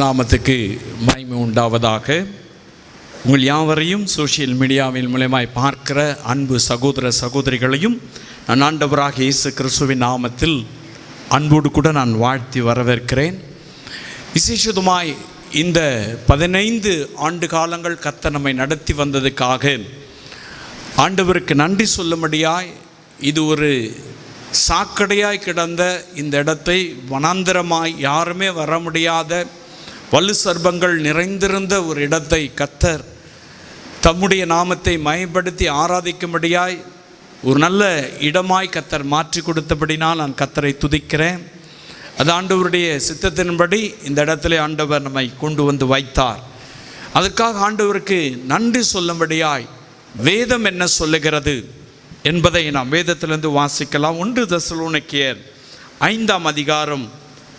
நாமத்துக்கு மகிமை உண்டாவதாக. உங்கள் யாவரையும் சோஷியல் மீடியாவின் மூலமாய் பார்க்கிற அன்பு சகோதர சகோதரிகளையும் நான் ஆண்டவராக இயேசு கிறிஸ்துவின் நாமத்தில் அன்போடு கூட நான் வாழ்த்தி வரவேற்கிறேன். விசேஷமாய் இந்த 15 ஆண்டு காலங்கள் கர்த்தர் நம்மை நடத்தி வந்ததுக்காக ஆண்டவருக்கு நன்றி சொல்லும்படியாய், இது ஒரு சாக்கடையாய் கிடந்த இந்த இடத்தை வனாந்தரமாய் யாருமே வர முடியாத வலு சர்ப்பங்கள் நிறைந்திருந்த ஒரு இடத்தை கர்த்தர் தம்முடைய நாமத்தை மயப்படுத்தி ஆராதிக்கும்படியாய் ஒரு நல்ல இடமாய் கர்த்தர் மாற்றி கொடுத்தபடினால் நான் கர்த்தரை துதிக்கிறேன். அது ஆண்டவருடைய சித்தத்தின்படி இந்த இடத்துல ஆண்டவர் நம்மை கொண்டு வந்து வைத்தார். அதற்காக ஆண்டவருக்கு நன்றி சொல்லும்படியாய் வேதம் என்ன சொல்லுகிறது என்பதை நாம் வேதத்திலிருந்து வாசிக்கலாம். 1 தெசலோனிக்கேயர் 5ஆம் அதிகாரம்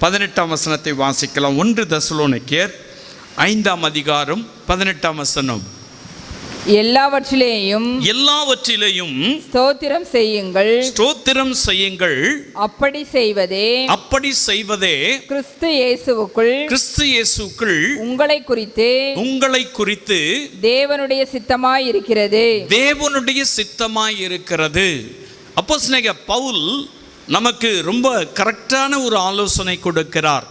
18ஆம் வசனத்தை வாசிக்கலாம். 1 தெசலோனிக்கேயர் 5ஆம் அதிகாரம் 18ஆம் வசனம். எல்லாவற்றிலேயும் ஸ்தோத்திரம் செய்யுங்கள், அப்படி செய்வதே கிறிஸ்து இயேசுவுக்குள் உங்களை குறித்து தேவனுடைய சித்தமாய் இருக்கிறது. அப்போஸ்தலனாகிய பவுல் நமக்கு ரொம்ப கரெக்டான ஒரு ஆலோசனை கொடுக்கிறார்.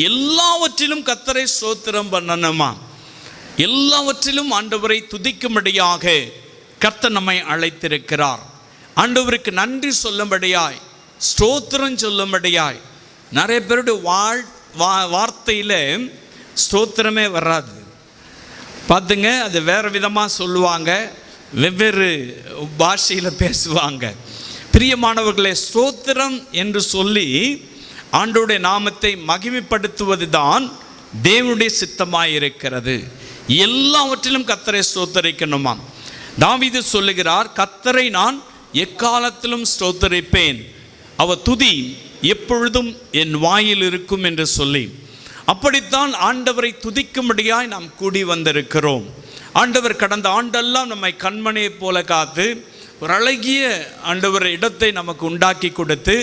எல்லாவற்றிலும் கர்த்தரை ஸ்தோத்திரம் பண்ணணுமா, எல்லாவற்றிலும் ஆண்டவரை துதிக்கும்படியாக கர்த்தர் நம்மை அழைத்திருக்கிறார். ஆண்டவருக்கு நன்றி சொல்லும்படியாய், ஸ்தோத்திரம் சொல்லும்படியாய். நிறைய பேருடைய வார்த்தையில் ஸ்தோத்திரமே வராது. பார்த்துங்க, அது வேறு விதமாக சொல்லுவாங்க, வெவ்வேறு பாஷையில் பேசுவாங்க. பிரியமானவர்களே, ஸ்தோத்திரம் என்று சொல்லி ஆண்டவருடைய நாமத்தை மகிமைப்படுத்துவது தான் தேவனுடைய சித்தமாய் இருக்கிறது. எல்லாவற்றிலும் கர்த்தரை ஸ்தோத்தரிக்கணுமா. தாவீது சொல்லுகிறார், கர்த்தரை நான் எக்காலத்திலும் ஸ்தோத்தரிப்பேன், அவர் துதி எப்பொழுதும் என் வாயில் இருக்கும் என்று சொல்லி. அப்படித்தான் ஆண்டவரை துதிக்கும்படியாய் நாம் கூடி வந்திருக்கிறோம். ஆண்டவர் கடந்த ஆண்டெல்லாம் நம்மை கண்மணியை போல காத்து ஒரு அழகிய ஆண்டவர் இடத்தை நமக்கு உண்டாக்கி கொடுத்து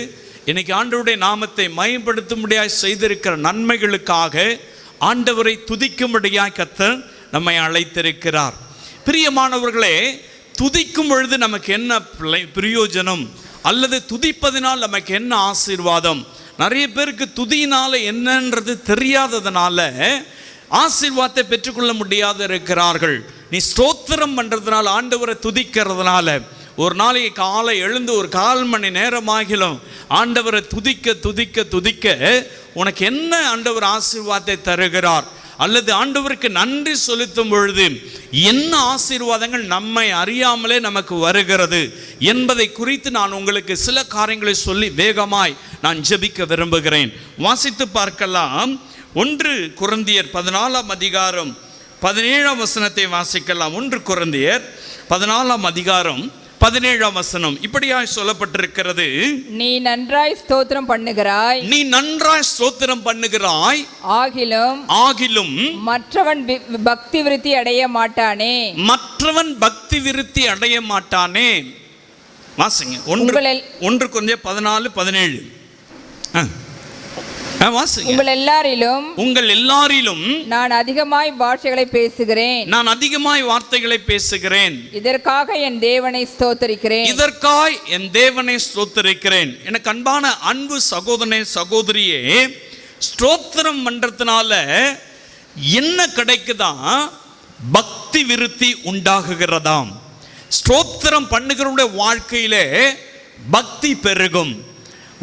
இன்னைக்கு ஆண்டவருடைய நாமத்தை மயப்படுத்தும்படியாய் செய்திருக்கிற நன்மைகளுக்காக ஆண்டவரை துதிக்கும்படியாய் கர்த்தர் நம்மை அழைத்திருக்கிறார். பிரியமானவர்களே, துதிக்கும் பொழுது நமக்கு என்ன பிரயோஜனம், அல்லது துதிப்பதினால் நமக்கு என்ன ஆசீர்வாதம்? நிறைய பேருக்கு துதியினால என்னன்றது தெரியாததுனால ஆசீர்வாதத்தை பெற்றுக்கொள்ள முடியாது இருக்கிறார்கள். நீ ஸ்தோத்திரம் பண்ணுறதுனால, ஆண்டவரை துதிக்கிறதுனால, ஒரு நாளைக்கு காலை எழுந்து ஒரு 1/4 மணி நேரமாகிலும் ஆண்டவரை துதிக்க உனக்கு என்ன ஆண்டவர் ஆசீர்வாதத்தை தருகிறார், அல்லது ஆண்டவருக்கு நன்றி செலுத்தும் பொழுது என்ன ஆசீர்வாதங்கள் நம்மை அறியாமலே நமக்கு வருகிறது என்பதை குறித்து நான் உங்களுக்கு சில காரியங்களை சொல்லி வேகமாய் நான் ஜெபிக்க விரும்புகிறேன். வாசித்து பார்க்கலாம். 1 கொரிந்தியர் 14ஆம் அதிகாரம் 17ஆம் வசனத்தை வாசிக்கலாம். 1 கொரிந்தியர் 14ஆம் அதிகாரம் 17ஆம் வசனம் இப்படியாய் சொல்லப்பட்டிருக்கிறது. நீ நன்றாய் ஸ்தோத்திரம் பண்ணுகிறாய், ஆகிலும் மற்றவன் பக்தி விருத்தி அடைய மாட்டானே. வாசிங்க. 1 கொரிந்தியர் 14:17. உங்கள் எல்லாரிலும் நான் அதிகமாய் வார்த்தைகளை பேசுகிறேன், இதற்காக என் தேவனை ஸ்தோத்தரிக்கிறேன். எனக்கு அன்பான அன்பு சகோதரனே சகோதரியே, ஸ்தோத்திரம் பண்றதுனால என்ன கிடைக்குதா? பக்தி விருத்தி உண்டாகுகிறதாம். ஸ்தோத்திரம் பண்ணுகிறவருடைய வாழ்க்கையிலே பக்தி பெருகும்.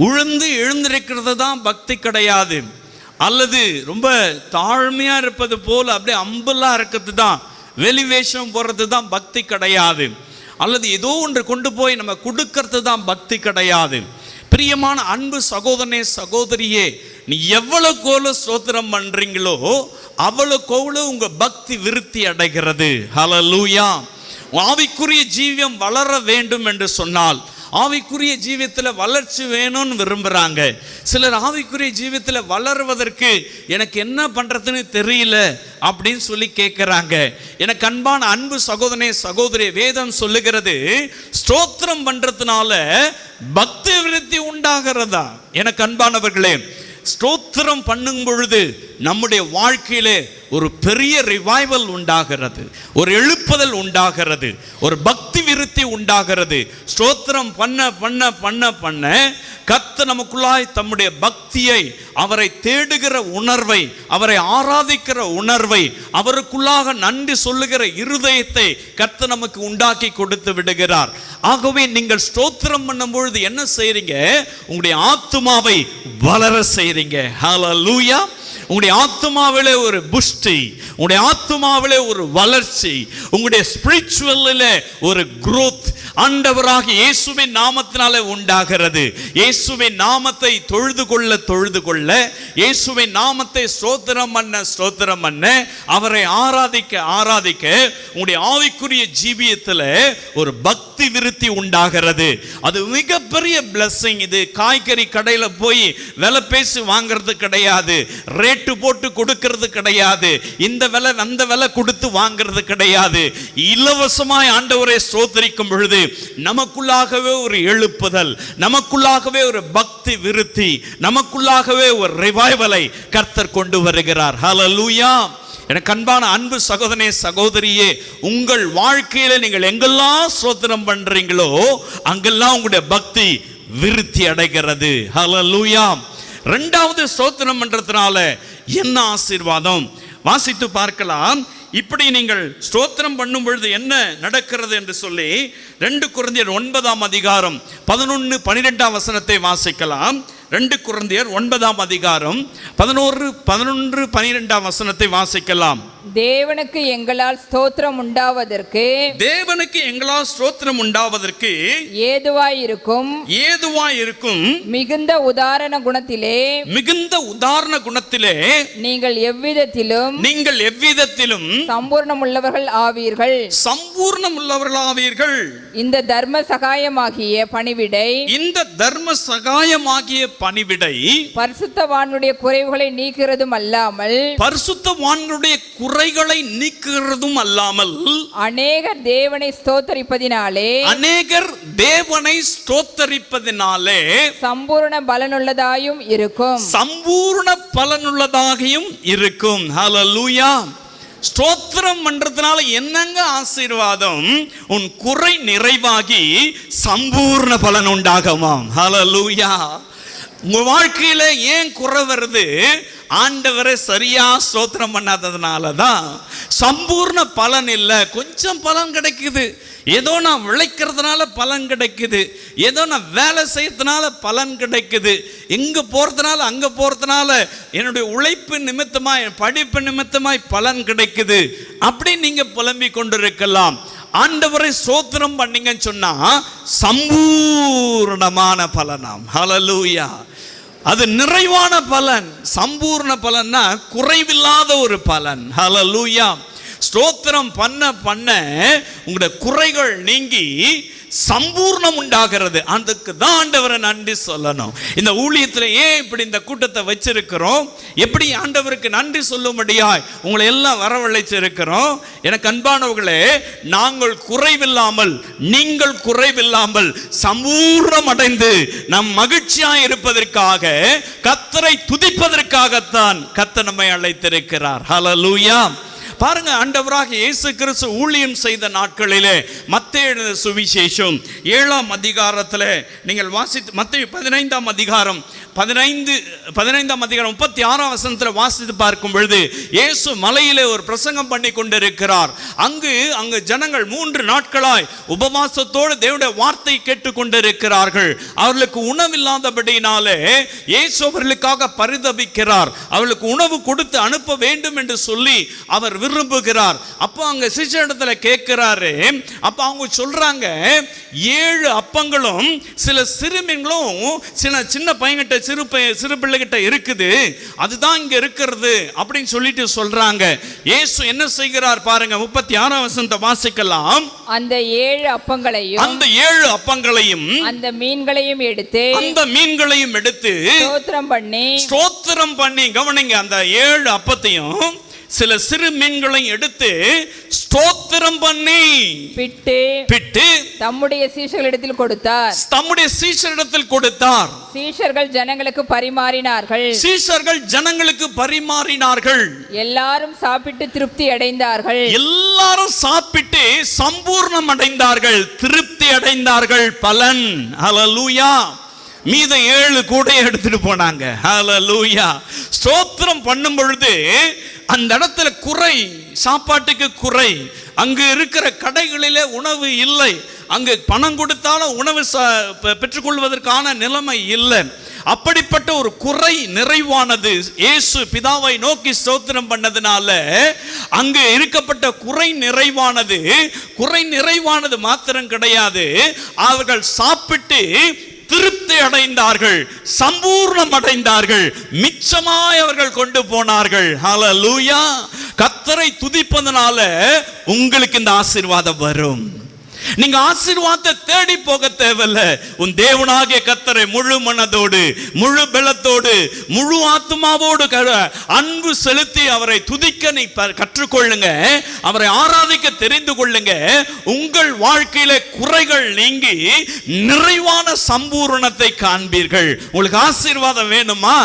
உழுந்து எழுந்திருக்கிறது தான் பக்தி கிடையாது, அல்லது ரொம்ப தாழ்மையாக இருப்பது போல் அப்படியே அம்பலாக இருக்கிறது தான், வெளிவேஷம் போடுறது தான் பக்தி கிடையாது, அல்லது ஏதோ ஒன்று கொண்டு போய் நம்ம கொடுக்கறது தான் பக்தி கிடையாது. பிரியமான அன்பு சகோதரனே சகோதரியே, நீ எவ்வளவு ஸ்தோத்திரம் பண்ணுறீங்களோ அவ்வளவு உங்க பக்தி விருத்தி அடைகிறது. ஹல்லேலூயா. ஆவிக்குரிய ஜீவியம் வளர வேண்டும் என்று சொன்னால், ஆவிக்குரிய ஜீவியத்தில் வளர்ச்சி வேணும்னு விரும்புகிறாங்க. சிலர் ஆவிக்குரிய ஜீவியத்தில் வளருவதற்கு எனக்கு என்ன பண்ணுறதுன்னு தெரியல அப்படின்னு சொல்லி கேட்குறாங்க. எனக்கு அன்பான அன்பு சகோதரனே சகோதரி, வேதம் சொல்லுகிறது ஸ்தோத்திரம் பண்ணுறதுனால பக்தி விருத்தி உண்டாகிறதா. எனக்கு அன்பானவர்களே, ஸ்தோத்திரம் பண்ணும் பொழுது நம்முடைய வாழ்க்கையிலே ஒரு பெரிய ரிவைவல் உண்டாகிறது, ஒரு எழுப்புதல் உண்டாகிறது, ஒரு பக்தி விருத்தி உண்டாகிறது. ஸ்தோத்திரம் பண்ண பண்ண பண்ண பண்ண கர்த்தர் நமக்குள்ளாய் தம்முடைய பக்தியை, அவரை தேடுகிற உணர்வை, அவரை ஆராதிக்கிற உணர்வை, அவருக்குள்ளாக நன்றி சொல்லுகிற இருதயத்தை கர்த்தர் நமக்கு உண்டாக்கி கொடுத்து விடுகிறார். ஆகவே நீங்கள் ஸ்தோத்திரம் பண்ணும் பொழுது என்ன செய்றீங்க? உங்களுடைய ஆத்துமாவை வளர செய்றீங்க. ஹல்லேலூயா. உங்களுடைய ஆத்துமாவிலே ஒரு புஷ்டி, உங்களுடைய ஆத்துமாவிலே ஒரு வளர்ச்சி, உங்களுடைய ஸ்பிரிச்சுவலிலே ஒரு growth ஆண்டவராகிய இயேசுவின் நாமத்தினாலே உண்டாகிறது. இயேசுவின் நாமத்தை தொழுது கொள்ள, இயேசுவின் நாமத்தை ஸ்தோத்திரம் பண்ண, அவரை ஆராதிக்க உங்களுடைய ஆவிக்குரிய ஜீவியத்தில் ஒரு பக்தி விருத்தி உண்டாகிறது. அது மிகப்பெரிய blessing. இது காய்கறி கடையில் போய் விலை பேசி வாங்கிறது கிடையாது, ரேட்டு போட்டு கொடுக்கிறது கிடையாது, இந்த விலை அந்த விலை கொடுத்து வாங்கிறது கிடையாது. இலவசமாய் ஆண்டவரை ஸ்தோத்திரிக்கும் பொழுது நமக்குள்ளாகவே ஒரு எழுப்புதல், நமக்குள்ளாகவே ஒரு பக்தி விருத்தி, நமக்குள்ளாகவே ஒரு ரிவைவலை கர்த்தர் கொண்டு வருகிறார். ஹல்லேலூயா. எனக்கு அன்பான அன்பு சகோதரனே சகோதரியே, உங்கள் வாழ்க்கையில நீங்கள் எங்கெல்லாம் ஸ்தோத்திரம் பண்றீங்களோ அங்கெல்லாம் உங்களுடைய பக்தி விருத்தி அடைகிறது. ஹல்லேலூயா. இரண்டாவது ஸ்தோத்திரம் பண்றதுனால என்ன ஆசீர்வாதம் வாசித்து பார்க்கலாம். இப்படி நீங்கள் ஸ்தோத்திரம் பண்ணும் பொழுது என்ன நடக்கிறது என்று சொல்லி 2 கொரிந்தியர் 9ஆம் அதிகாரம் 11, 12ஆம் வசனத்தை வாசிக்கலாம். 2 கொரிந்தியர் 9ஆம் அதிகாரம் 11, 12ஆம் வசனத்தை வாசிக்கலாம். தேவனுக்கு எங்களால் ஸ்தோத்திரம் உண்டாவதற்கு ஏதுவாயிருக்கும் மிகுந்த உதாரண குணத்திலே நீங்கள் எவ்விதத்திலும் சம்பூர்ணம் உள்ளவர்கள் ஆவீர்கள். இந்த தர்ம சகாயமாகிய பணிவிடை பரிசுத்தவான்களுடைய குறைவுகளை நீக்கிறதும் அல்லாமல் அநேகர் தேவனை ஸ்தோத்தரிப்பதினாலே சம்பூர்ண பலனுள்ளதாயும் இருக்கும். ஹல்லேலூயா. ஸ்தோத்திரம் பண்றதுனால என்னங்க ஆசீர்வாதம்? உன் குறை நிறைவாகி சம்பூர்ண பலன் உண்டாகுமாம். ஹல்லேலூயா. உங்க வாழ்க்கையில ஏன் குறை வருது? ஆண்டவரை சரியா ஸ்தோத்திரம் பண்ணாததுனால தான். சம்பூர்ண பலன் இல்லை, கொஞ்சம் பலன் கிடைக்குது. ஏதோ நான் விளைக்கிறதுனால பலன் கிடைக்குது, ஏதோ நான் வேலை செய்யறதுனால பலன் கிடைக்குது, எங்க போறதுனால அங்க போறதுனால என்னுடைய உழைப்பு நிமித்தமாய் படிப்பு நிமித்தமாய் பலன் கிடைக்குது. அப்படி நீங்க புலம்பிக் கொண்டிருக்கலாம். ஆண்டவரை ஸ்தோத்திரம் பண்ணீங்கன்னு சொன்னா சம்பூர்ணமான பலனாம். ஹல்லேலூயா. அது நிறைவான பலன். சம்பூர்ண பலன்னா குறைவில்லாத ஒரு பலன். ஹல்லேலூயா. ஸ்தோத்திரம் பண்ண உங்களுடைய குறைகள் நீங்கி சம்பூர்ணம் உண்டாகிறது. அதுக்கு தான் ஆண்டவரை நன்றி சொல்லணும். இந்த ஊழியத்தில் ஏன் இப்படி இந்த கூட்டத்தை வச்சிருக்கிறோம், எப்படி ஆண்டவருக்கு நன்றி சொல்லும்படியாய் உங்களை எல்லாம் வரவழைச்சிருக்கிறோம். எனக்கு அன்பானவர்களே, நாங்கள் குறைவில்லாமல், நீங்கள் குறைவில்லாமல் சம்பூர்ணம் அடைந்து நம் மகிழ்ச்சியாய் இருப்பதற்காக, கர்த்தரை துதிப்பதற்காகத்தான் கர்த்தர் நம்மை அழைத்திருக்கிறார். ஹல்லேலூயா. பாருங்க, ஆண்டவராக இயேசு கிறிஸ்து ஊழியம் செய்த நாட்களிலே மத்தேயு சுவிசேஷம் 7ஆம் அதிகாரத்தில் நீங்கள் வாசித்து, மத்தேயு 15ஆம் அதிகாரம் 36ஆம் வசனத்தில் வாசித்து பார்க்கும் பொழுது இயேசு மலையிலே ஒரு பிரசங்கம் பண்ணி கொண்டிருக்கிறார். அங்கு ஜனங்கள் 3 நாட்களாய் உபவாசத்தோடு தேவனுடைய வார்த்தை கேட்டுக்கொண்டிருக்கிறார்கள். அவர்களுக்கு உணவில்லாதபடினாலே இயேசு அவர்களுக்காக பரிதபிக்கிறார். அவர்களுக்கு உணவு கொடுத்து அனுப்ப வேண்டும் என்று சொல்லி அவர் விரும்புகிறார். அப்போ அங்க சிஷ்யரிடத்துல கேட்கிறாரு. அப்ப அவங்க சொல்றாங்க, 7 அப்பங்களும் சில சிறுமீன்களும் சின்ன பையன்கிட்ட, சிறு பிள்ளைகிட்ட இருக்குது, அதுதான் இங்க இருக்கிறது அப்படின்னு சொல்லிட்டு சொல்றாங்க. இயேசு என்ன செய்கிறார் பாருங்க, 36ஆம் வசனத்தை வாசிக்கலாம். அந்த 7 அப்பங்களையும் அந்த மீன்களையும் எடுத்து ஸ்தோத்திரம் பண்ணி, கவனிங்க, அந்த 7 அப்பத்தையும் சில சிறு மீன்களை எடுத்து ஸ்தோத்திரம் பண்ணி பிட்டு தம்முடைய சீஷர்களிடத்தில் கொடுத்தார். தம்முடைய சீஷரிடத்தில் கொடுத்தார். சீஷர்கள் ஜனங்களுக்கு பரிமாறினார்கள். சீஷர்கள் ஜனங்களுக்கு பரிமாறினார்கள். எல்லாரும் சாப்பிட்டு திருப்தி அடைந்தார்கள். எல்லாரும் சாப்பிட்டு சம்பூர்ணம் அடைந்தார்கள், திருப்தி அடைந்தார்கள். பலன் ஹல்லேலூயா. மீத 7 கூட எடுத்துட்டு போனாங்க. ஹல்லேலூயா. ஸ்தோத்திரம் பண்ணும் பொழுது அந்த இடத்துல குறை, சாப்பாட்டுக்கு குறை. அங்கு இருக்கிற கடைகளிலே உணவு இல்லை, அங்கு பணம் கொடுத்தாலும் உணவு பெற்றுக்கொள்வதற்கான நிலைமை இல்லை. அப்படிப்பட்ட ஒரு குறை நிறைவானது. இயேசு பிதாவை நோக்கி ஸ்தோத்திரம் பண்ணதுனால அங்கு இருக்கப்பட்ட குறை நிறைவானது மாத்திரம் கிடையாது, அவர்கள் சாப்பிட்டு திருப்தி அடைந்தார்கள், சம்பூர்ணம் அடைந்தார்கள், மிச்சமாய் அவர்கள் கொண்டு போனார்கள். ஹல்லேலூயா. கர்த்தரை துதிப்பதனால உங்களுக்கு இந்த ஆசீர்வாதம் வரும். நீங்க ஆசீர்வாதத்தை தேடி போக தேவையில்ல. உன் தேவனாகிய கர்த்தரை முழு மனதோடு, முழு பலத்தோடு, முழு ஆத்மாவோடு அன்பு செலுத்தி அவரை துதிக்க நீ கற்றுக்கொள்ளுங்க, அவரை ஆராதிக்க தெரிந்து கொள்ளுங்க. உங்கள் வாழ்க்கையில குறைகள் நீங்கி நிறைவான சம்பூரணத்தை காண்பீர்கள். உங்களுக்கு ஆசீர்வாதம் வேணுமா?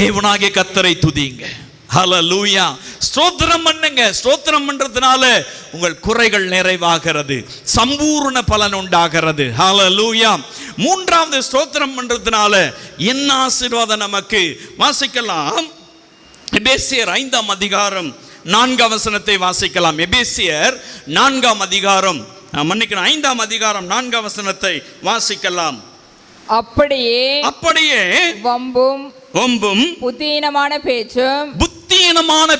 தேவனாகிய கர்த்தரை துதிங்க. ஹல்லேலூயா. ஸ்தோத்திரம் பண்ணுங்க. ஸ்தோத்திரம் பண்றதுனால உங்கள் குறைகள் நிறைவாகிறது, சம்பூர்ண பலன் உண்டாகிறது. ஹல்லேலூயா. மூன்றாவது, ஸ்தோத்திரம் பண்றதுனால என்ன ஆசீர்வாதம் நமக்கு? வாசிக்கலாம். எபேசியர் 5ஆம் அதிகாரம் 4ஆம் வசனத்தை வாசிக்கலாம். எபேசியர் 4ஆம் அதிகாரம், மன்னிக்கணும், 5ஆம் அதிகாரம் 4ஆம் வசனத்தை வாசிக்கலாம். அப்படியே வம்பும் புத்தீனமான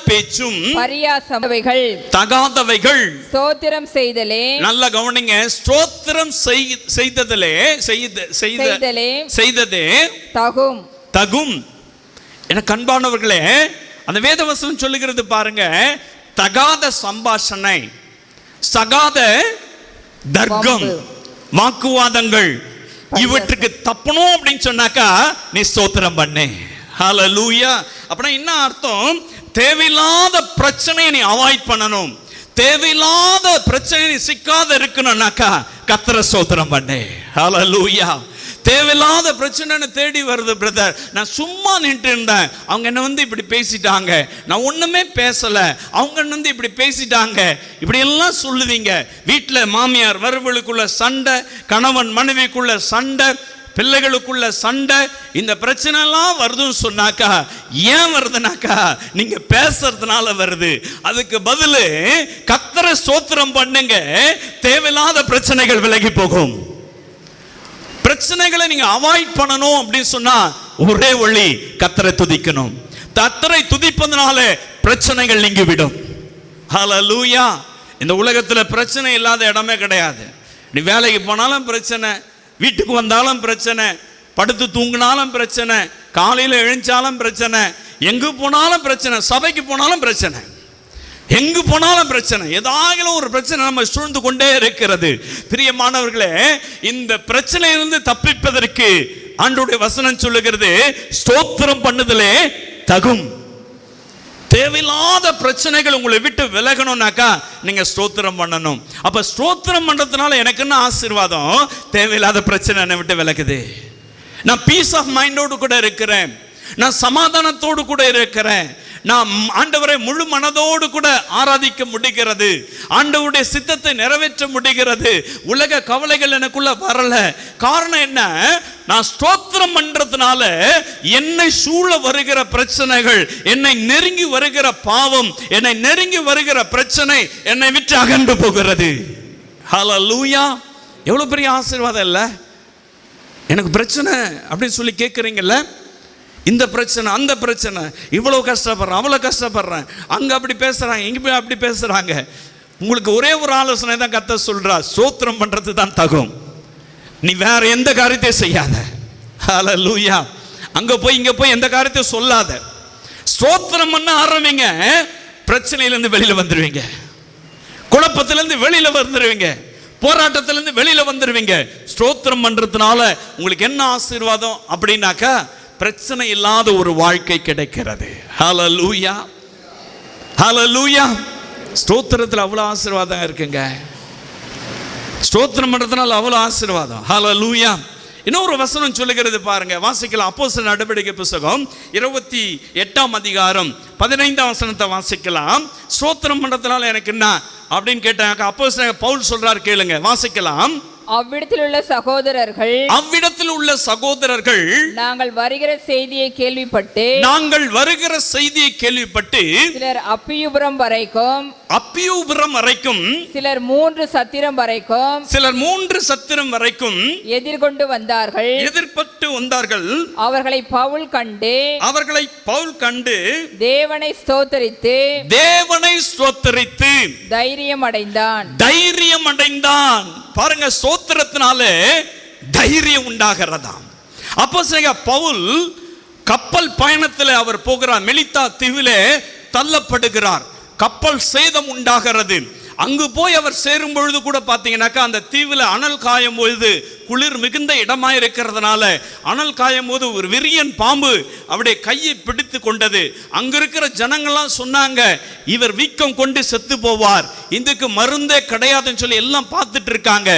பேச்சும் பரியாசவைகள் தகாதவைகள் ஸ்தோத்திரம் செய்தலே. நல்ல கவனிங்க. ஸ்தோத்திரம் செய்ததே தகும். என கண்பானவர்களே, அந்த வேதவசனம் சொல்லுகிறது பாருங்க, தகாத சம்பாஷணை, சகாத தர்க்கம், வாக்குவாதங்கள், இவற்றுக்கு தப்பணும் அப்படின்னு சொன்னாக்கா நீ ஸ்தோத்திரம் பண்ணு. ஹல்லேலூயா. அப்படின்னா என்ன அர்த்தம்? தேவையில்லாத பிரச்சனையை நீ அவாய்ட் பண்ணணும், தேவையில்லாத பிரச்சனை நீ சிக்காத இருக்கணும்னாக்கா கர்த்தரை ஸ்தோத்திரம் பண்ணு. ஹல்லேலூயா. தேவையில்லாத பிரச்சனை தேடி வருது பிரதர், நான் சும்மா நின்று இருந்தேன், அவங்க என்ன வந்து இப்படி பேசிட்டாங்க, நான் ஒண்ணுமே பேசல, அவங்க வந்து இப்படி பேசிட்டாங்க, இப்படி எல்லாம் சொல்லுவீங்க. வீட்டில் மாமியார் மருமகளுக்குள்ள சண்டை, கணவன் மனைவிக்குள்ள சண்டை, பிள்ளைகளுக்குள்ள சண்டை, இந்த பிரச்சனை எல்லாம் வருதுன்னு சொன்னாக்கா ஏன் வருதுனாக்கா நீங்க பேசுறதுனால வருது. அதுக்கு பதில் கர்த்தரை ஸ்தோத்திரம் பண்ணுங்க, தேவையில்லாத பிரச்சனைகள் விலகி போகும். பிரச்சனைகளை நீங்க அவாய்ட் பண்ணணும் அப்படின்னு சொன்னா ஒரே வழி கர்த்தரை துதிக்கணும். கர்த்தரை துதிப்பதனால பிரச்சனைகள் நீங்கி விடும். ஹல்லேலூயா. இந்த உலகத்துல பிரச்சனை இல்லாத இடமே கிடையாது. நீ வேலைக்கு போனாலும் பிரச்சனை, வீட்டுக்கு வந்தாலும் பிரச்சனை, படுத்து தூங்கினாலும் பிரச்சனை, காலையில் எழுந்தாலும் பிரச்சனை, எங்கு போனாலும் பிரச்சனை, சபைக்கு போனாலும் பிரச்சனை, எங்கு போனாலும் பிரச்சனை, ஏதாகிலும் ஒரு பிரச்சனை நம்ம சூழ்ந்து கொண்டே இருக்கிறது. பிரியமானவர்களே, இந்த பிரச்சனையிலிருந்து தப்பிப்பதற்கு ஆண்டவருடைய வசனம் சொல்லுகிறது, ஸ்தோத்திரம் பண்ணுதலே தகும். தேவையில்லாத பிரச்சனைகள் உங்களை விட்டு விலகணும்னாக்கா நீங்க ஸ்தோத்திரம் பண்ணணும். அப்ப ஸ்தோத்திரம் பண்றதுனால எனக்கு என்ன ஆசீர்வாதம்? தேவையில்லாத பிரச்சனை என்னை விட்டு விலகுது. நான் பீஸ் ஆஃப் மைண்டோடு கூட இருக்கிறேன், நான் சமாதானத்தோடு கூட இருக்கிறேன், நான் ஆண்டவரை முழு மனதோடு கூட ஆராதிக்க முடிகிறது, ஆண்டவருடைய சித்தத்தை நிறைவேற்ற முடிகிறது. உலக கவலைகள் எனக்குள்ள வரல. காரணம் என்ன? நான் ஸ்தோத்திரம் பண்றதுனால என்னை சூழ வருகிற பிரச்சனைகள், என்னை நெருங்கி வருகிற பாவம், என்னை நெருங்கி வருகிற பிரச்சனை என்னை விட்டு அகன்று போகிறது. ஹல்லேலூயா. எவ்வளவு பெரிய ஆசீர்வாதம் இல்ல? எனக்கு பிரச்சனை அப்படின்னு சொல்லி கேட்குறீங்கல்ல, இந்த பிரச்சனை அந்த பிரச்சனை, இவ்வளோ கஷ்டப்படுறேன், அவ்வளோ கஷ்டப்படுறேன், அங்கே அப்படி பேசுகிறாங்க, இங்கே போய் அப்படி பேசுகிறாங்க. உங்களுக்கு ஒரே ஒரு ஆலோசனை தான் கர்த்தர் சொல்றா, ஸ்தோத்திரம் பண்ணுறது தான் தகும். நீ வேற எந்த காரியத்தையும் செய்யாத. ஹல்லேலூயா. அங்கே போய் இங்கே போய் எந்த காரியத்தையும் சொல்லாத. ஸ்தோத்திரம் பண்ண ஆரம்பிங்க, பிரச்சனையிலேருந்து வெளியில் வந்துடுவீங்க, குழப்பத்திலேருந்து வெளியில் வந்துடுவீங்க, போராட்டத்திலேருந்து வெளியில் வந்துடுவீங்க. ஸ்தோத்திரம் பண்ணுறதுனால உங்களுக்கு என்ன ஆசீர்வாதம் அப்படின்னாக்கா பிரச்சனை இல்லாத ஒரு வாழ்க்கை கிடைக்கிறது. ஹல்லேலூயா. ஹல்லேலூயா. ஸ்தோத்திரத்தில் அவ்வளோ ஆசீர்வாதம் இருக்குங்க. ஸ்தோத்திரம் பண்றதுனால அவ்வளோ ஆசீர்வாதம். ஹல்லேலூயா. இன்னொரு வசனம் சொல்லுகிறது பாருங்க, வாசிக்கலாம். அப்போஸ்தலர் நடவடிக்கை புத்தகம் 28ஆம் அதிகாரம் 15ஆம் வசனத்தை வாசிக்கலாம். ஸ்தோத்திரம் பண்றதுனால எனக்கு என்ன அப்படின்னு கேட்டாங்க. அப்போஸ்தலர் பவுல் சொல்றார், கேளுங்க, வாசிக்கலாம். அவ்விடத்தில் உள்ள சகோதரர்கள் நாங்கள் வருகிற செய்தியை கேள்விப்பட்டு சிலர் அப்பியுபுரம் வரைக்கும் சிலர் 3 சத்திரம் வரைக்கும் எதிர்கொண்டு வந்தார்கள். அவர்களை பவுல் கண்டு தேவனை ஸ்தோத்தரித்து தைரியம் அடைந்தான். பாருங்க, ஸ்தோத்திரத்தினால தைரியம் உண்டாகிறதாம். அப்போஸ்தலர் பவுல் கப்பல் பயணத்தில் அவர் போகிறார். மெலித்தா தீவிலே தள்ளப்படுகிறார். கப்பல் சேதம் உண்டாகிறது. அங்கு போய் அவர் சேரும் பொழுது கூட பார்த்தீங்கன்னாக்கா அந்த தீவில் அனல் காயும் பொழுது குளிர் மிகுந்த இடமா இருக்கிறதுனால அனல் காயும் போது ஒரு விரியன் பாம்பு அவருடைய கையை பிடித்து கொண்டது. அங்க இருக்கிற ஜனங்கள்லாம் சொன்னாங்க, இவர் வீக்கம் கொண்டு செத்து போவார், இதுக்கு மருந்தே கிடையாதுன்னு சொல்லி எல்லாம் பார்த்துட்டு இருக்காங்க.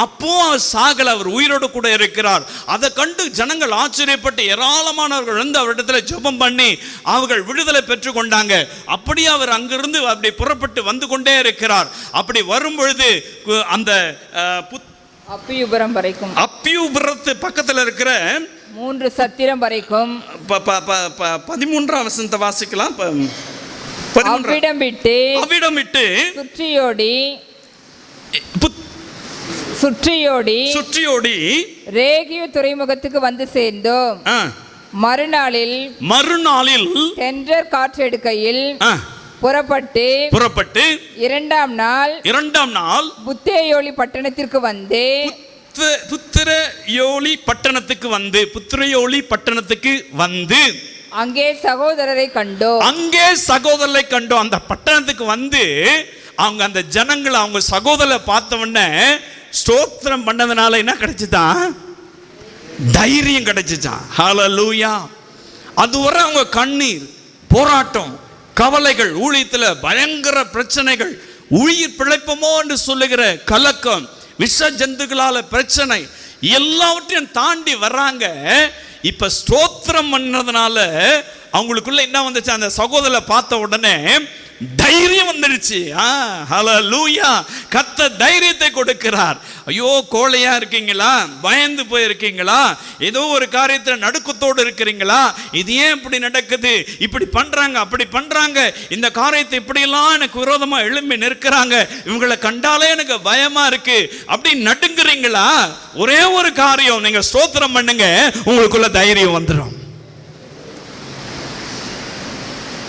அப்போ அவர் சாகல, அவர் உயிரோடு கூட இருக்கிறார். அதை கண்டு ஜனங்கள் ஆச்சரியப்பட்டு ஏராளமானவர்கள் வந்து அவரிடத்துல ஜெபம் பண்ணி அவர்கள் விடுதலை பெற்று கொண்டாங்க. அப்படியே அவர் அங்கிருந்து அப்படி புறப்பட்டு வந்து கொண்டே இருக்கிறார். அப்படி வரும் பொழுது அந்த அப்பியுபுரத்து பக்கத்தில் இருக்கிற 3 சத்திரம் வரைக்கும் 13ஆம் வசனத்தை வாசிக்கலாம். அவ்விடம் விட்டு சுற்றியோடி ரேகிய துறைமுகத்துக்கு வந்து சேர்ந்தோம். மறுநாளில் தென்றல் காற்றெடுக்கையில் புறப்பட்டு 2ஆம் நாள் புத்திரயோலி பட்டணத்திற்கு வந்து அங்கே சகோதரரை கண்டோம். அந்த பட்டணத்துக்கு வந்து அவங்க அந்த ஜனங்களை அவங்க சகோதரரை பார்த்த உடனே ஸ்தோத்திரம் பண்ணதுனால என்ன கிடைச்சுதான்? தைரியம் கிடைச்சுச்சான். ஹல்லேலூயா. அதுவரை அவங்க கண்ணீர், போராட்டம், கவலைகள், ஊழியத்தில் பயங்கர பிரச்சனைகள், உயிர் பிழைப்போமோ என்று சொல்லுகிற கலக்கம், விஷ ஜந்துக்களால பிரச்சனை எல்லாவற்றையும் தாண்டி வர்றாங்க. இப்ப ஸ்தோத்திரம் பண்ணதுனால அவங்களுக்குள்ள என்ன வந்துச்சு? அந்த சகோதரரை பார்த்த உடனே தைரியம் வந்துடுச்சு. ஹல்லேலூயா. கர்த்தர் தைரியத்தை கொடுக்கிறார். ஐயோ, கோழையா இருக்கீங்களா? பயந்து போயிருக்கீங்களா? ஏதோ ஒரு காரியத்தில் நடுக்கத்தோடு இருக்கிறீங்களா? இது ஏன் இப்படி நடக்குது? இப்படி பண்றாங்க, அப்படி பண்றாங்க, இந்த காரியத்தை இப்படியெல்லாம் எனக்கு விரோதமா எழும்பி நிற்கிறாங்க, இவங்களை கண்டாலே எனக்கு பயமா இருக்கு அப்படி நடுங்குறீங்களா? ஒரே ஒரு காரியம், நீங்க ஸ்தோத்திரம் பண்ணுங்க, உங்களுக்குள்ள தைரியம் வந்துடும்.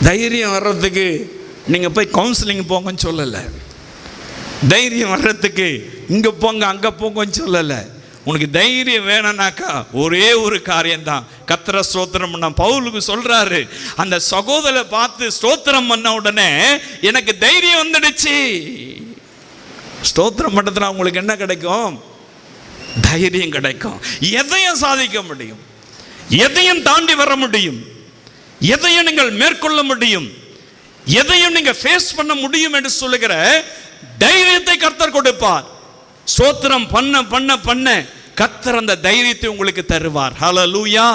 தைரியம் வர்றதுக்கு நீங்கள் போய் கவுன்சிலிங் போங்கன்னு சொல்லலை. தைரியம் வர்றதுக்கு இங்கே போங்க அங்கே போங்கன்னு சொல்லலை. உனக்கு தைரியம் வேணும்னாக்கா ஒரே ஒரு காரியம்தான், கர்த்தரை ஸ்தோத்திரம் பண்ண. பவுலுக்கு சொல்றாரு, அந்த சகோதரரை பார்த்து ஸ்தோத்திரம் பண்ண உடனே எனக்கு தைரியம் வந்துடுச்சு. ஸ்தோத்திரம் பண்ணுறதுனா உங்களுக்கு என்ன கிடைக்கும்? தைரியம் கிடைக்கும். எதையும் சாதிக்க முடியும், எதையும் தாண்டி வர முடியும், எதையும் நீங்கள் மேற்கொள்ள முடியும், எதையும் நீங்க ஃபேஸ் பண்ண முடியும் என்று சொல்லுகிற தைரியத்தை கர்த்தர் கொடுப்பார். ஸ்தோத்திரம் பண்ண பண்ண பண்ண கர்த்தர் அந்த தைரியத்தை உங்களுக்கு தருவார். ஹல்லேலூயா.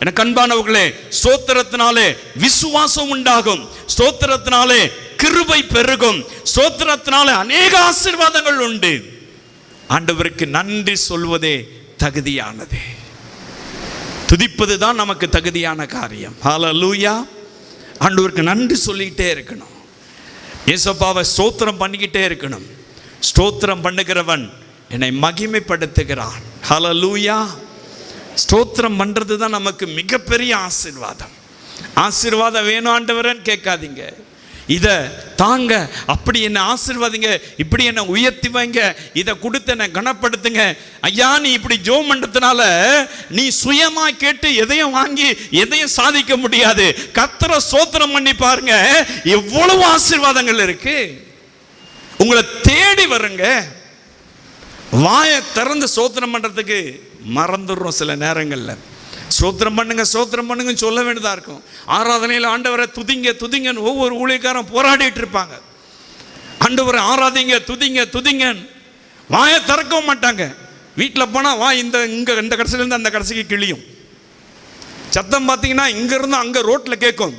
எனக்கு அன்பானவர்களே, ஸ்தோத்திரத்தினாலே விசுவாசம் உண்டாகும், ஸ்தோத்திரத்தினாலே கிருபை பெருகும், ஸ்தோத்திரத்தினாலே அநேக ஆசீர்வாதங்கள் உண்டு. ஆண்டவருக்கு நன்றி சொல்வதே தகுதியானது. துதிப்பதுதான் நமக்கு தகுதியான காரியம். ஹல்லேலூயா. ஆண்டவருக்கு நன்றி சொல்லிக்கிட்டே இருக்கணும். ஏசப்பாவை ஸ்தோத்திரம் பண்ணிக்கிட்டே இருக்கணும். ஸ்தோத்திரம் பண்ணுகிறவன் என்னை மகிமைப்படுத்துகிறான். ஹல்லேலூயா. ஸ்தோத்திரம் பண்றது தான் நமக்கு மிகப்பெரிய ஆசீர்வாதம். ஆசீர்வாதம் வேணும் ஆண்டவரன்னு கேட்காதீங்க. இதை தாங்க, அப்படி என்ன ஆசீர்வாதிங்க, இப்படி என்ன உயர்த்தி வைங்க, இதை கொடுத்து என்ன கனப்படுத்துங்க. ஐயா, நீ இப்படி ஜெபம் பண்றதுனால நீ சுயமா கேட்டு எதையும் வாங்கி எதையும் சாதிக்க முடியாது. கர்த்தரை ஸ்தோத்திரம் பண்ணி பாருங்க, எவ்வளவு ஆசீர்வாதங்கள் இருக்கு, உங்களை தேடி வருங்க. வாயை திறந்து ஸ்தோத்திரம் பண்றதுக்கு மறந்துடுறோம் சில நேரங்களில். ஸ்தோத்திரம் பண்ணுங்க ஸ்தோத்திரம் பண்ணுங்க சொல்ல வேண்டியதாக இருக்கும். ஆராதனையில் ஆண்டவரை துதிங்க துதிங்கன்னு ஒவ்வொரு ஊழியக்காரன் போராடிட்டு இருப்பாங்க. ஆண்டவரை ஆராதிங்க துதிங்க துதிங்கன்னு வாயை திறக்கவும் மாட்டாங்க. வீட்டில் போனால் வா இந்த கடைசியிலேருந்து அந்த கடைசிக்கு கிளியும். சத்தம் பார்த்தீங்கன்னா இங்கேருந்து அங்கே ரோட்டில் கேட்கும்.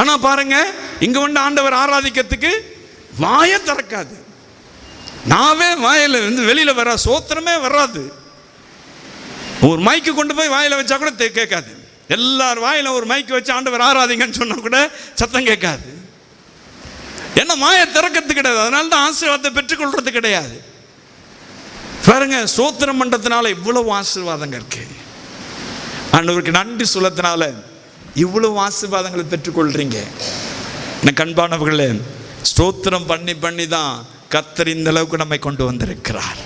ஆனால் பாருங்க, இங்கே வந்து ஆண்டவர் ஆராதிக்கிறதுக்கு வாயை திறக்காது. நாவே வாயில் வெளியில் வர சோத்திரமே வராது. ஒரு மைக்கு கொண்டு போய் வாயில் வச்சா கூட கேட்காது. எல்லார் வாயில ஒரு மைக்கு வச்சு ஆண்டவர் ஆராதிங்கன்னு சொன்னா கூட சத்தம் கேட்காது. என்ன வாயை திறக்கிறது கிடையாது. அதனால தான் ஆசீர்வாதத்தை பெற்றுக்கொள்றது கிடையாது. பாருங்க, ஸ்தோத்திரம் பண்றதுனால இவ்வளவு ஆசீர்வாதங்கள் இருக்கு. ஆண்டவருக்கு நன்றி சொல்லத்தினால இவ்வளவு ஆசீர்வாதங்களை பெற்றுக்கொள்றீங்க. எனக்கு அன்பானவர்களே, ஸ்தோத்திரம் பண்ணி பண்ணி தான் கர்த்தர் இந்த அளவுக்கு நம்மை கொண்டு வந்திருக்கிறார்.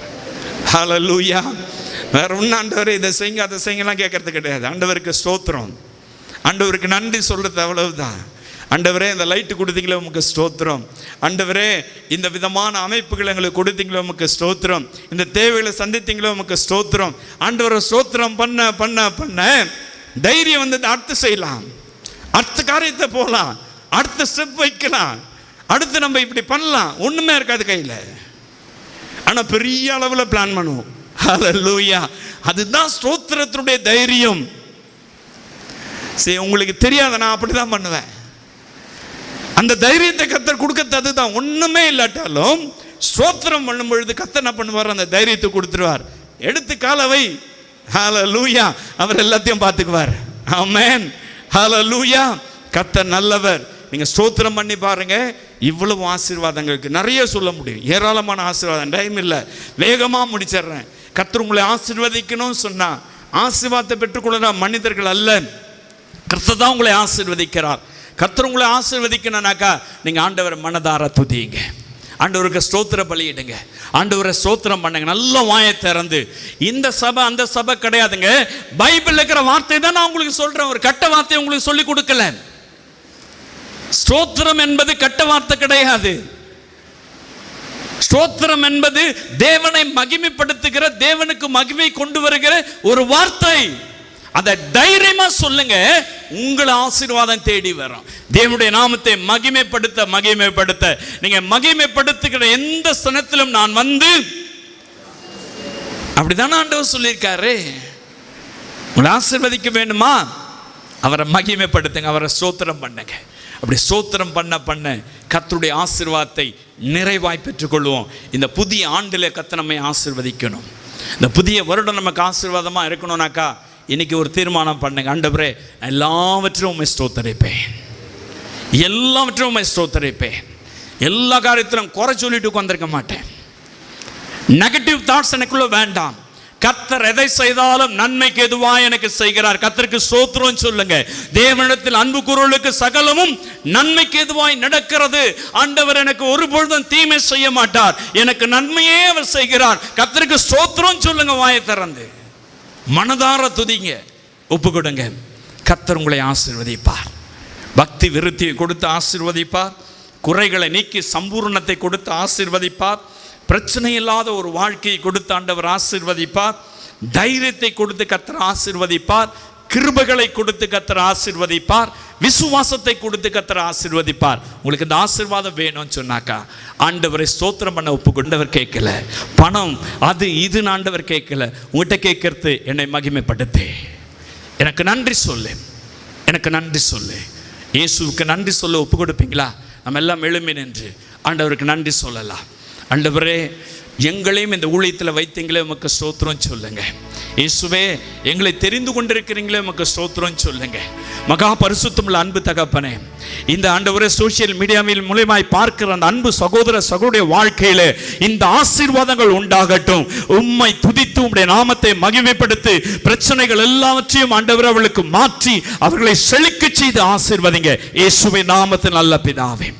ஹல்லேலூயா. வேற ஒன்றும் ஆண்டவரே இதை செய்யுங்க அதை செய்யலாம் கேட்கறது கிடையாது. ஆண்டவருக்கு ஸ்தோத்திரம், ஆண்டவருக்கு நன்றி சொல்றது அவ்வளவுதான். ஆண்டவரே இந்த லைட்டு கொடுத்தீங்களே உமக்கு ஸ்தோத்திரம். ஆண்டவரே இந்த விதமான அமைப்புகளை எங்களுக்கு கொடுத்தீங்களோ உமக்கு ஸ்தோத்திரம். இந்த தேவைகளை சந்தித்தீங்களோ உமக்கு ஸ்தோத்திரம். ஆண்டவரை ஸ்தோத்திரம் பண்ண பண்ண பண்ண தைரியம் வந்து அடுத்து செய்யலாம், அடுத்த காரியத்தை போகலாம், அடுத்த ஸ்டெப் வைக்கலாம், அடுத்து நம்ம இப்படி பண்ணலாம். ஒண்ணுமே இருக்காது கையில், ஆனா பெரிய அளவில் பிளான் பண்ணுவோம். ஹல்லேலூயா. அதுதான் ஸ்தோத்திரத்தினுடைய தைரியம். சரி, உங்களுக்கு தெரியாத, நான் அப்படிதான் பண்ணுவேன். அந்த தைரியத்தை கர்த்தர் கொடுக்கிறது அதுதான். ஒண்ணுமே இல்லாட்டாலும் ஸ்தோத்திரம் பண்ணும் பொழுது கர்த்தர் என்ன பண்ணுவார்? அந்த தைரியத்தை கொடுத்துருவார். எடுத்து காலவை. ஹல்லேலூயா. அவர் எல்லாத்தையும் பார்த்துக்குவார். ஆமென். ஹல்லேலூயா. கர்த்தர் நல்லவர். நீங்க ஸ்தோத்திரம் பண்ணி பாருங்க, இவ்வளவு ஆசீர்வாதங்களுக்கு நிறைய சொல்ல முடியும். ஏராளமான ஆசீர்வாதம். டைம் இல்லை, வேகமா முடிச்சிடுறேன். கர்த்தர் உங்களை ஆசீர்வதிக்கணும்னு சொன்னா ஆசீர்வாதத்தை பெற்றுக்கொள்ள மனிதர்கள் அல்ல, கர்த்தர் தான் உங்களை ஆசீர்வதிக்கிறார். கர்த்தர் உங்களை ஆசீர்வதிக்கணும்னாக்கா நீங்க ஆண்டவரை மனதார துதிங்க, ஆண்டவருக்கு ஸ்தோத்திர பலியிடுங்க, ஆண்டவரை ஸ்தோத்திரம் பண்ணுங்க. நல்ல வாயை திறந்து. இந்த சபை அந்த சபை கிடையாதுங்க. பைபிள் இருக்கிற வார்த்தை தான் நான் உங்களுக்கு சொல்றேன். ஒரு கட்ட வார்த்தை உங்களுக்கு சொல்லி கொடுக்கல. ஸ்தோத்திரம் என்பது கட்ட வார்த்தை கிடையாது. ஸ்தோத்திரம் என்பது தேவனை மகிமைப்படுத்துகிற, தேவனுக்கு மகிமை கொண்டு வருகிற ஒரு வார்த்தை. அதை தைரியமா சொல்லுங்க, உங்களை ஆசீர்வாதம் தேடி வரும். தேவனுடைய நாமத்தை மகிமைப்படுத்த நீங்க மகிமைப்படுத்துகிற எந்த ஸ்தலத்திலும் நான் வந்து, அப்படிதானே ஆண்டவர் சொல்லியிருக்காரு. உங்களை ஆசீர்வதிக்க வேண்டுமா? அவரை மகிமைப்படுத்துங்க, அவரை ஸ்தோத்திரம் பண்ணுங்க. அப்படி ஸ்தோத்திரம் பண்ண பண்ண கர்த்தருடைய ஆசீர்வாதத்தை நிறைவாய் பெற்றுக்கொள்வோம். இந்த புதிய ஆண்டில் கர்த்தர் நம்மை ஆசீர்வதிக்கணும். இந்த புதிய வருடம் நமக்கு ஆசீர்வாதமாக இருக்கணும்னாக்கா இன்னைக்கு ஒரு தீர்மானம் பண்ணுங்க. ஆண்டவரே, எல்லாவற்றையும் உம்மை ஸ்தோத்தரிப்பேன், எல்லாவற்றையும் உம்மை ஸ்தோத்தரிப்பேன். எல்லா காரியத்திலும் குறை சொல்லிட்டு உட்கார்ந்திருக்க மாட்டேன். நெகட்டிவ் தாட்ஸ் எனக்குள்ள வேண்டாம். கர்த்தர் எதை செய்தாலும் நன்மைக்கு எதுவாய் எனக்கு செய்கிறார். கர்த்தருக்கு ஸ்தோத்திரம் சொல்லுங்க. தேவனிடத்தில் அன்பு கூறுவர்களுக்கு சகலமும் நன்மைக்கு எதுவாய் நடக்கிறது. ஆண்டவர் எனக்கு ஒருபொழுதும் தீமை செய்ய மாட்டார், எனக்கு நன்மையே அவர் செய்கிறார். கர்த்தருக்கு ஸ்தோத்திரம் சொல்லுங்க. வாயை திறந்து மனதார துதிங்க, ஒப்பு கொடுங்க. கர்த்தர் உங்களை ஆசீர்வதிப்பார். பக்தி விருத்தியை கொடுத்து ஆசீர்வதிப்பார். குறைகளை நீக்கி சம்பூர்ணத்தை கொடுத்து ஆசீர்வதிப்பார். பிரச்சனை இல்லாத ஒரு வாழ்க்கையை கொடுத்து ஆண்டவர் ஆசீர்வதிப்பார். தைரியத்தை கொடுத்து கர்த்தர் ஆசீர்வதிப்பார். கிருபைகளை கொடுத்து கர்த்தர் ஆசீர்வதிப்பார். விசுவாசத்தை கொடுத்து கர்த்தர் ஆசீர்வதிப்பார். உங்களுக்கு இந்த ஆசீர்வாதம் வேணும்னு சொன்னாக்கா ஆண்டவரை ஸ்தோத்திரம் பண்ண ஒப்புக்கொண்டவர் கேட்கல. பணம் அது இது ஆண்டவர் கேட்கல. உங்கள்கிட்ட கேட்கறது என்னை மகிமைப்படுத்து, எனக்கு நன்றி சொல்லு, எனக்கு நன்றி சொல்லு. இயேசுவுக்கு நன்றி சொல்ல ஒப்பு கொடுப்பீங்களா? நம்ம எல்லாம் எழும்பி நின்று ஆண்டவருக்கு நன்றி சொல்லலாம். ஆண்டவரே, எங்களையும் இந்த ஊழியத்தில் வைத்தீங்களே உமக்கு ஸ்தோத்திரம் சொல்லுங்க. இயேசுவே, எங்களை தெரிந்து கொண்டிருக்கிறீங்களே உமக்கு ஸ்தோத்திரம் சொல்லுங்க. மகா பரிசுத்தமுள்ள அன்பு தகப்பனே, இந்த ஆண்டவரே சோசியல் மீடியாவில் மூலமாய் பார்க்கிற அந்த அன்பு சகோதர சகோதரிய வாழ்க்கையில இந்த ஆசீர்வாதங்கள் உண்டாகட்டும். உம்மை துதித்து உம்முடைய நாமத்தை மகிமைப்படுத்தி பிரச்சனைகள் எல்லாவற்றையும் ஆண்டவர் அவர்களுக்கு மாற்றி அவர்களை செழிக்க செய்து ஆசீர்வதிங்க. இயேசுவின் நாமத்தில் நல்ல பிதாவே.